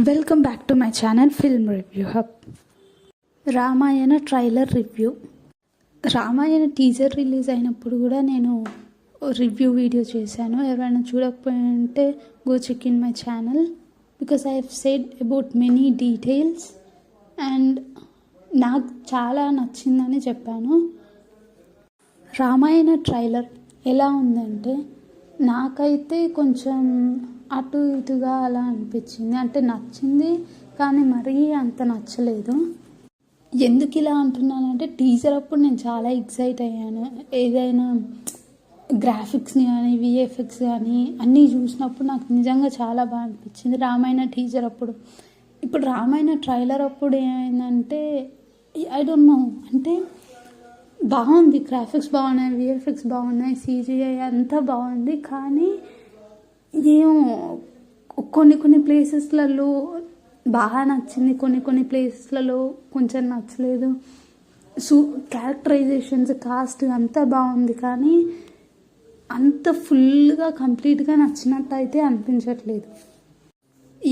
Welcome back to my channel film review hub. Ramayana trailer review. Ramayana teaser release అయినప్పుడు కూడా నేను review video చేశాను. ఎవరైనా చూడకపోయింటే go check in my channel because I have said about many details and నాకు చాలా నచ్చిందని చెప్పాను. రామాయణ ట్రైలర్ ఎలా ఉందంటే నాకైతే కొంచెం అటు ఇటుగా అలా అనిపించింది. అంటే నచ్చింది కానీ మరీ అంత నచ్చలేదు. ఎందుకు ఇలా అంటున్నానంటే టీజర్ అప్పుడు నేను చాలా ఎక్సైట్ అయ్యాను. ఏదైనా గ్రాఫిక్స్ని కానీ విఎఫ్ఎక్స్ కానీ అన్నీ చూసినప్పుడు నాకు నిజంగా చాలా బాగా అనిపించింది రామాయణ టీజర్ అప్పుడు. ఇప్పుడు రామాయణ ట్రైలర్ అప్పుడు ఏమైందంటే ఐ డోంట్ నో, అంటే బాగుంది, గ్రాఫిక్స్ బాగున్నాయి, విఎఫ్ఎక్స్ బాగున్నాయి, సిజిఐ అంతా బాగుంది. కానీ ఇదేమో కొన్ని ప్లేసెస్లలో బాగా నచ్చింది, కొన్ని ప్లేసెస్లలో కొంచెం నచ్చలేదు. క్యారెక్టరైజేషన్స్, కాస్ట్ అంతా బాగుంది కానీ అంత ఫుల్గా కంప్లీట్గా నచ్చినట్టు అయితే అనిపించట్లేదు.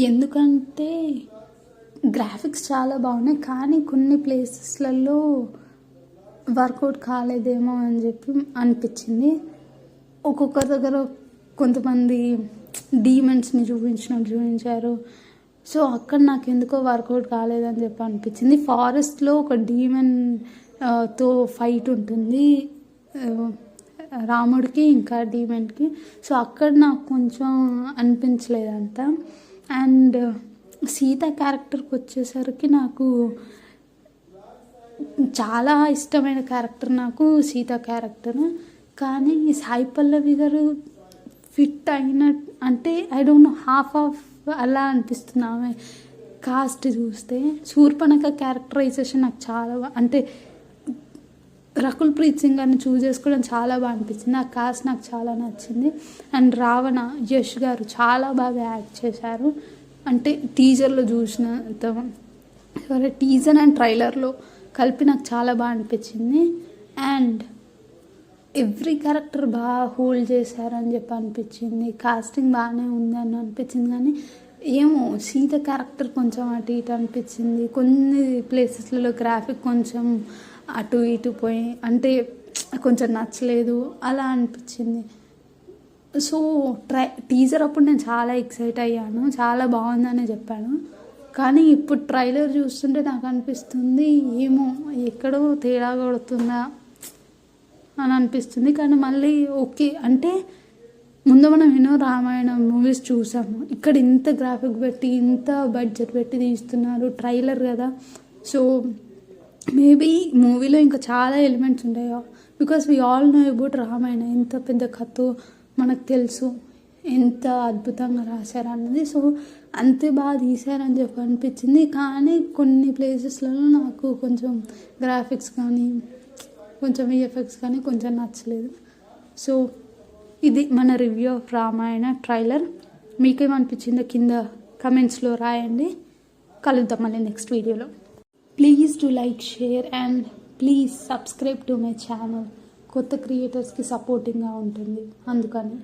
ఎందుకంటే గ్రాఫిక్స్ చాలా బాగున్నాయి కానీ కొన్ని ప్లేసెస్లలో వర్కౌట్ కాలేదేమో అని చెప్పి అనిపించింది. ఒక్కొక్క దగ్గర కొంతమంది డీమన్స్ని చూపించారు. సో అక్కడ నాకు ఎందుకో వర్కౌట్ కాలేదని చెప్పి అనిపించింది. ఫారెస్ట్లో ఒక డీమన్ తో ఫైట్ ఉంటుంది రాముడికి ఇంకా డీమన్కి. సో అక్కడ నాకు కొంచెం అనిపించలేదంట. అండ్ సీత క్యారెక్టర్కి వచ్చేసరికి నాకు చాలా ఇష్టమైన క్యారెక్టర్ నాకు సీత క్యారెక్టర్. కానీ సాయి పల్లవి గారు ఫిట్ అయిన అంటే ఐ డోంట్ నో, హాఫ్ అలా అనిపిస్తుంది ఆమె కాస్ట్ చూస్తే. శూర్పణఖ క్యారెక్టరైజేషన్ నాకు చాలా అంటే రకుల్ ప్రీత్ సింగ్ గారిని చూస్ చేసుకోవడం చాలా బాగా అనిపించింది. ఆ కాస్ట్ నాకు చాలా నచ్చింది. అండ్ రావణ యష్ గారు చాలా బాగా యాక్ట్ చేశారు. అంటే టీజర్లో చూసినంత టీజర్ అండ్ ట్రైలర్లో కలిపి నాకు చాలా బాగా అనిపించింది. అండ్ ఎవ్రీ క్యారెక్టర్ బాగా హోల్డ్ చేశారని చెప్పి అనిపించింది. కాస్టింగ్ బాగానే ఉందని అనిపించింది. కానీ ఏమో సీత క్యారెక్టర్ కొంచెం అటు ఇటు అనిపించింది. కొన్ని ప్లేసెస్లలో గ్రాఫిక్ కొంచెం అటు ఇటు పోయి అంటే కొంచెం నచ్చలేదు అలా అనిపించింది. సో టీజర్ అప్పుడు నేను చాలా ఎక్సైట్ అయ్యాను, చాలా బాగుందని చెప్పాను. కానీ ఇప్పుడు ట్రైలర్ చూస్తుంటే నాకు అనిపిస్తుంది ఏమో ఎక్కడో తేడా కొడుతుందా అని అనిపిస్తుంది. కానీ మళ్ళీ ఓకే, అంటే ముందు మనం ఎన్నో రామాయణ మూవీస్ చూసాము, ఇక్కడ ఇంత గ్రాఫిక్ పెట్టి ఇంత బడ్జెట్ పెట్టి తీస్తున్నారు, ట్రైలర్ కదా. సో మేబీ మూవీలో ఇంకా చాలా ఎలిమెంట్స్ ఉంటాయి because we all know about Ramayana. ఎంత పెద్ద కథ మనకు తెలుసు, ఎంత అద్భుతంగా రాశారు అన్నది. సో అంతే బాగా తీశారని చెప్పి అనిపించింది. కానీ కొన్ని ప్లేసెస్లలో నాకు కొంచెం గ్రాఫిక్స్ కానీ కొంచెం విఎఫ్ఎక్స్ కానీ కొంచెం నచ్చలేదు. సో ఇది మన రివ్యూ ఆఫ్ రామాయణ ట్రైలర్. మీకేమనిపించిందో కింద కమెంట్స్లో రాయండి. కలుద్దాం మళ్ళీ నెక్స్ట్ వీడియోలో. Please do like, share and please subscribe to my channel. కొత్త క్రియేటర్స్కి సపోర్టింగ్గా ఉంటుంది అందుకని.